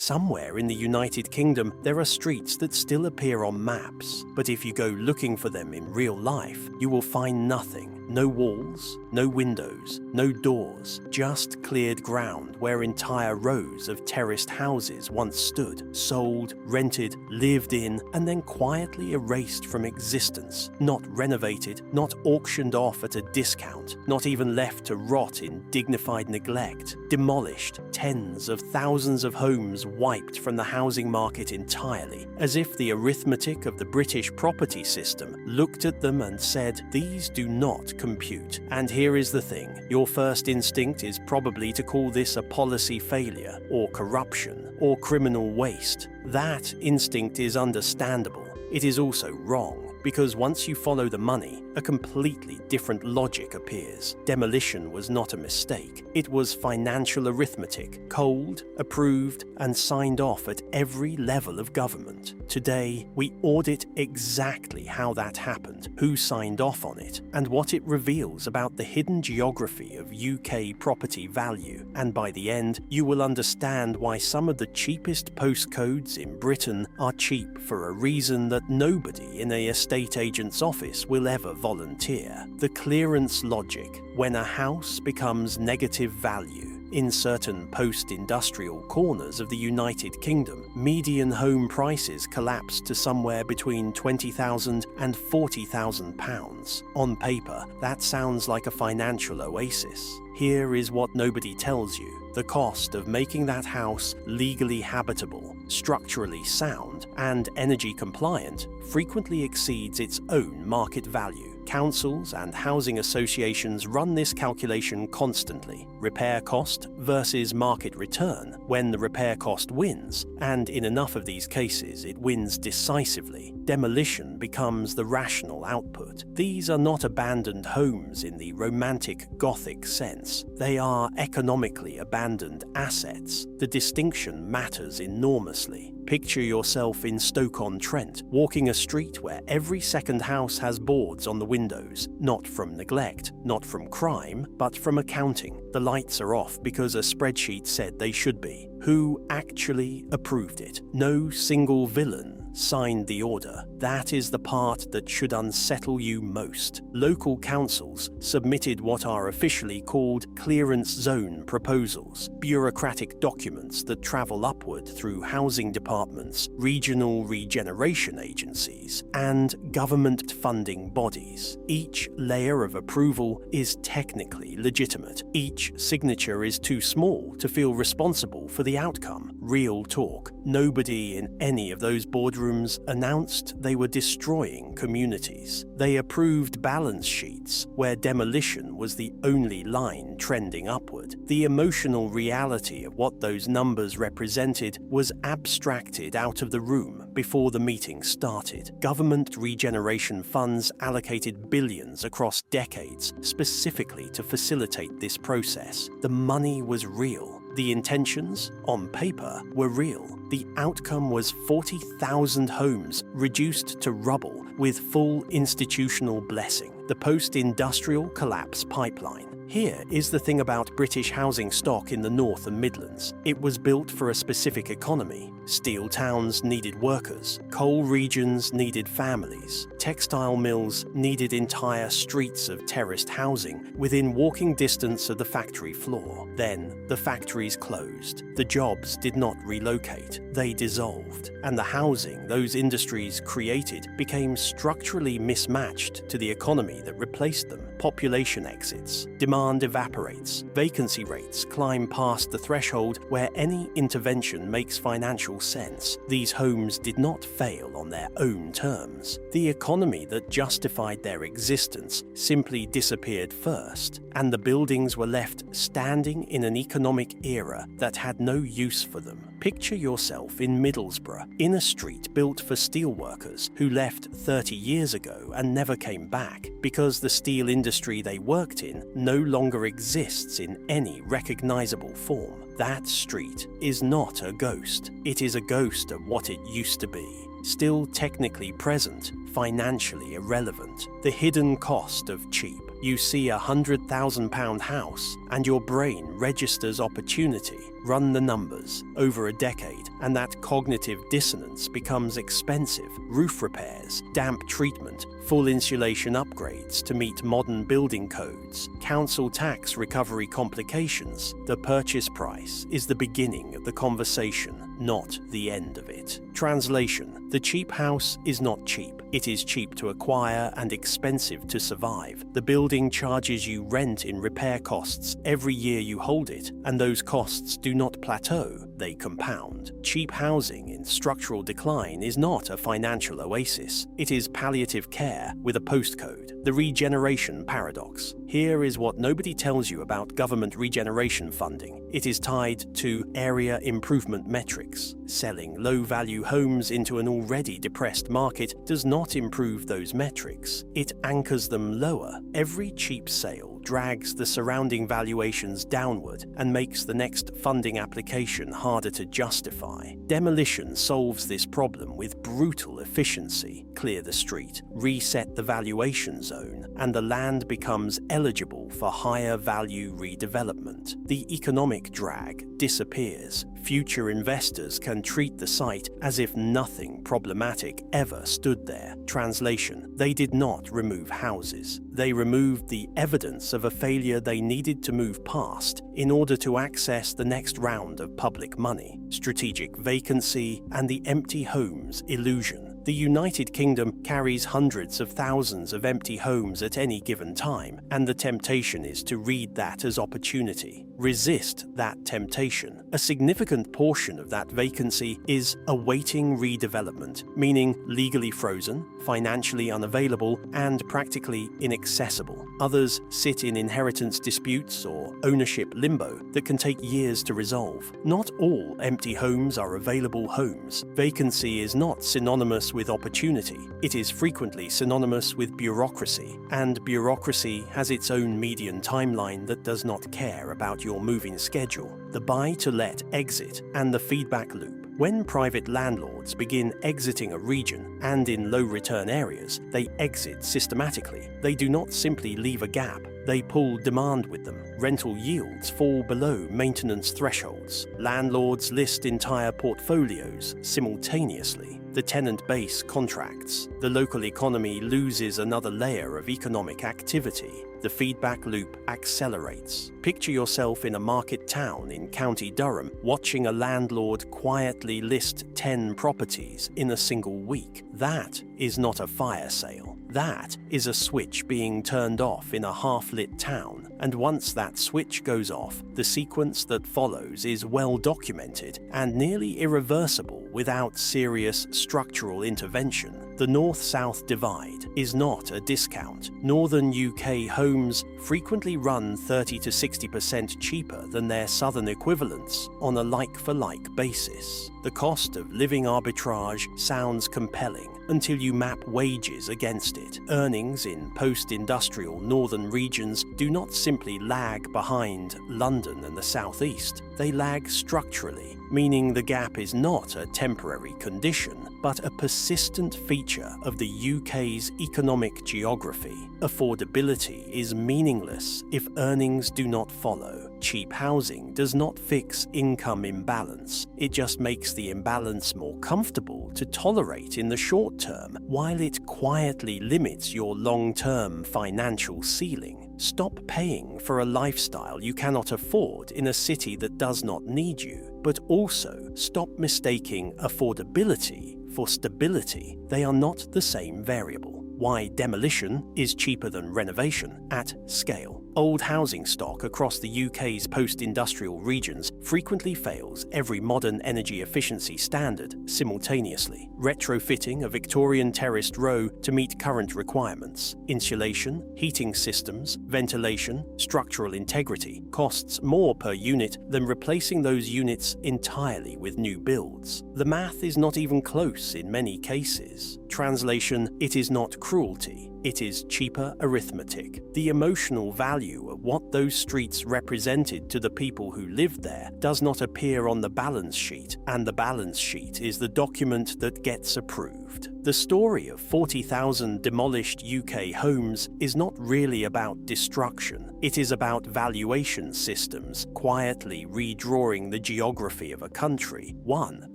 Somewhere in the United Kingdom, there are streets that still appear on maps, but if you go looking for them in real life, you will find nothing. No walls, no windows, no doors, just cleared ground where entire rows of terraced houses once stood, sold, rented, lived in, and then quietly erased from existence, not renovated, not auctioned off at a discount, not even left to rot in dignified neglect. Demolished, tens of thousands of homes wiped from the housing market entirely, as if the arithmetic of the British property system looked at them and said, "These do not compute." And here is the thing, your first instinct is probably to call this a policy failure, or corruption, or criminal waste. That instinct is understandable. It is also wrong, because once you follow the money, a completely different logic appears. Demolition was not a mistake. It was financial arithmetic, cold, approved, and signed off at every level of government. Today, we audit exactly how that happened, who signed off on it, and what it reveals about the hidden geography of UK property value. And by the end, you will understand why some of the cheapest postcodes in Britain are cheap for a reason that nobody in a estate agent's office will ever volunteer. The clearance logic. When a house becomes negative value, in certain post-industrial corners of the United Kingdom, median home prices collapsed to somewhere between £20,000 and £40,000. On paper, that sounds like a financial oasis. Here is what nobody tells you. The cost of making that house legally habitable, structurally sound, and energy compliant frequently exceeds its own market value. Councils and housing associations run this calculation constantly. Repair cost versus market return. When the repair cost wins, and in enough of these cases it wins decisively, demolition becomes the rational output. These are not abandoned homes in the romantic Gothic sense. They are economically abandoned assets. The distinction matters enormously. Picture yourself in Stoke-on-Trent, walking a street where every second house has boards on the windows, not from neglect, not from crime, but from accounting. The lights are off because a spreadsheet said they should be. Who actually approved it? No single villain signed the order. That is the part that should unsettle you most. Local councils submitted what are officially called clearance zone proposals, bureaucratic documents that travel upward through housing departments, regional regeneration agencies, and government funding bodies. Each layer of approval is technically legitimate. Each signature is too small to feel responsible for the outcome. Real talk. Nobody in any of those boardrooms announced they were destroying communities. They approved balance sheets where demolition was the only line trending upward. The emotional reality of what those numbers represented was abstracted out of the room before the meeting started. Government regeneration funds allocated billions across decades specifically to facilitate this process. The money was real. The intentions, on paper, were real. The outcome was 40,000 homes reduced to rubble with full institutional blessing. The post-industrial collapse pipeline. Here is the thing about British housing stock in the North and Midlands. It was built for a specific economy. Steel towns needed workers. Coal regions needed families. Textile mills needed entire streets of terraced housing within walking distance of the factory floor. Then, the factories closed. The jobs did not relocate. They dissolved. And the housing those industries created became structurally mismatched to the economy that replaced them. Population exits. Demand evaporates. Vacancy rates climb past the threshold where any intervention makes financial sense. These homes did not fail on their own terms. The economy that justified their existence simply disappeared first, and the buildings were left standing in an economic era that had no use for them. Picture yourself in Middlesbrough, in a street built for steelworkers who left 30 years ago and never came back because the steel industry they worked in no longer exists in any recognizable form. That street is not a ghost. It is a ghost of what it used to be. Still technically present, financially irrelevant. The hidden cost of cheap. You see a £100,000 house and your brain registers opportunity. Run the numbers over a decade, and that cognitive dissonance becomes expensive. Roof repairs, damp treatment, full insulation upgrades to meet modern building codes, council tax recovery complications. The purchase price is the beginning of the conversation, not the end of it. Translation: the cheap house is not cheap. It is cheap to acquire and expensive to survive. The building charges you rent in repair costs every year you hold it, and those costs do not plateau, they compound. Cheap housing in structural decline is not a financial oasis. It is palliative care with a postcode. The regeneration paradox. Here is what nobody tells you about government regeneration funding. It is tied to area improvement metrics. Selling low-value homes into an already depressed market does not improve those metrics. It anchors them lower. Every cheap sale drags the surrounding valuations downward and makes the next funding application harder to justify. Demolition solves this problem with brutal efficiency. Clear the street, reset the valuation zone, and the land becomes eligible for higher value redevelopment. The economic drag disappears. Future investors can treat the site as if nothing problematic ever stood there. Translation: they did not remove houses. They removed the evidence of a failure they needed to move past in order to access the next round of public money. Strategic vacancy and the empty homes illusion. The United Kingdom carries hundreds of thousands of empty homes at any given time, and the temptation is to read that as opportunity. Resist that temptation. A significant portion of that vacancy is awaiting redevelopment, meaning legally frozen, financially unavailable, and practically inaccessible. Others sit in inheritance disputes or ownership limbo that can take years to resolve. Not all empty homes are available homes. Vacancy is not synonymous with opportunity. It is frequently synonymous with bureaucracy, and bureaucracy has its own median timeline that does not care about your moving schedule. The buy-to-let exit and the feedback loop. When private landlords begin exiting a region, and in low-return areas, they exit systematically. They do not simply leave a gap. They pull demand with them. Rental yields fall below maintenance thresholds. Landlords list entire portfolios simultaneously. The tenant base contracts. The local economy loses another layer of economic activity. The feedback loop accelerates. Picture yourself in a market town in County Durham, watching a landlord quietly list 10 properties in a single week. That is not a fire sale. That is a switch being turned off in a half-lit town, and once that switch goes off, the sequence that follows is well documented and nearly irreversible without serious structural intervention. The North-South divide is not a discount. Northern UK homes frequently run 30 to 60% cheaper than their southern equivalents on a like-for-like basis. The cost of living arbitrage sounds compelling until you map wages against it. Earnings in post-industrial northern regions do not simply lag behind London and the southeast. They lag structurally, meaning the gap is not a temporary condition, but a persistent feature of the UK's economic geography. Affordability is meaningless if earnings do not follow. Cheap housing does not fix income imbalance. It just makes the imbalance more comfortable to tolerate in the short term, while it quietly limits your long-term financial ceiling. Stop paying for a lifestyle you cannot afford in a city that does not need you, but also stop mistaking affordability for stability. They are not the same variable. Why demolition is cheaper than renovation at scale. Old housing stock across the UK's post-industrial regions frequently fails every modern energy efficiency standard simultaneously. Retrofitting a Victorian terraced row to meet current requirements, insulation, heating systems, ventilation, structural integrity costs more per unit than replacing those units entirely with new builds. The math is not even close in many cases. Translation: it is not cruelty. It is cheaper arithmetic. The emotional value of what those streets represented to the people who lived there does not appear on the balance sheet, and the balance sheet is the document that gets approved. The story of 40,000 demolished UK homes is not really about destruction. It is about valuation systems quietly redrawing the geography of a country, one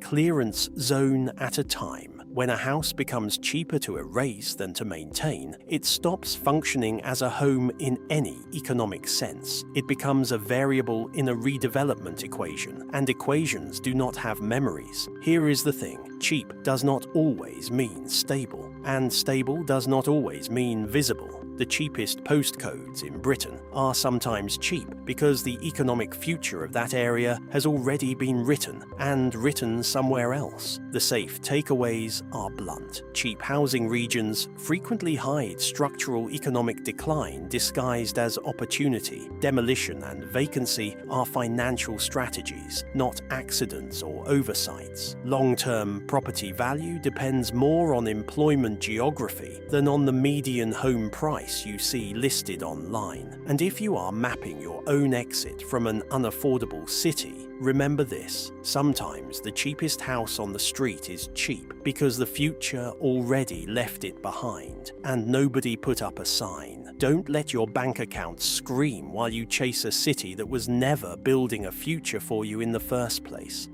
clearance zone at a time. When a house becomes cheaper to erase than to maintain, it stops functioning as a home in any economic sense. It becomes a variable in a redevelopment equation, and equations do not have memories. Here is the thing: cheap does not always mean stable, and stable does not always mean visible. The cheapest postcodes in Britain are sometimes cheap because the economic future of that area has already been written, and written somewhere else. The safe takeaways are blunt. Cheap housing regions frequently hide structural economic decline disguised as opportunity. Demolition and vacancy are financial strategies, not accidents or oversights. Long-term property value depends more on employment geography than on the median home price you see listed online. And if you are mapping your own exit from an unaffordable city, remember this: sometimes the cheapest house on the street is cheap because the future already left it behind, and nobody put up a sign. Don't let your bank account scream while you chase a city that was never building a future for you in the first place.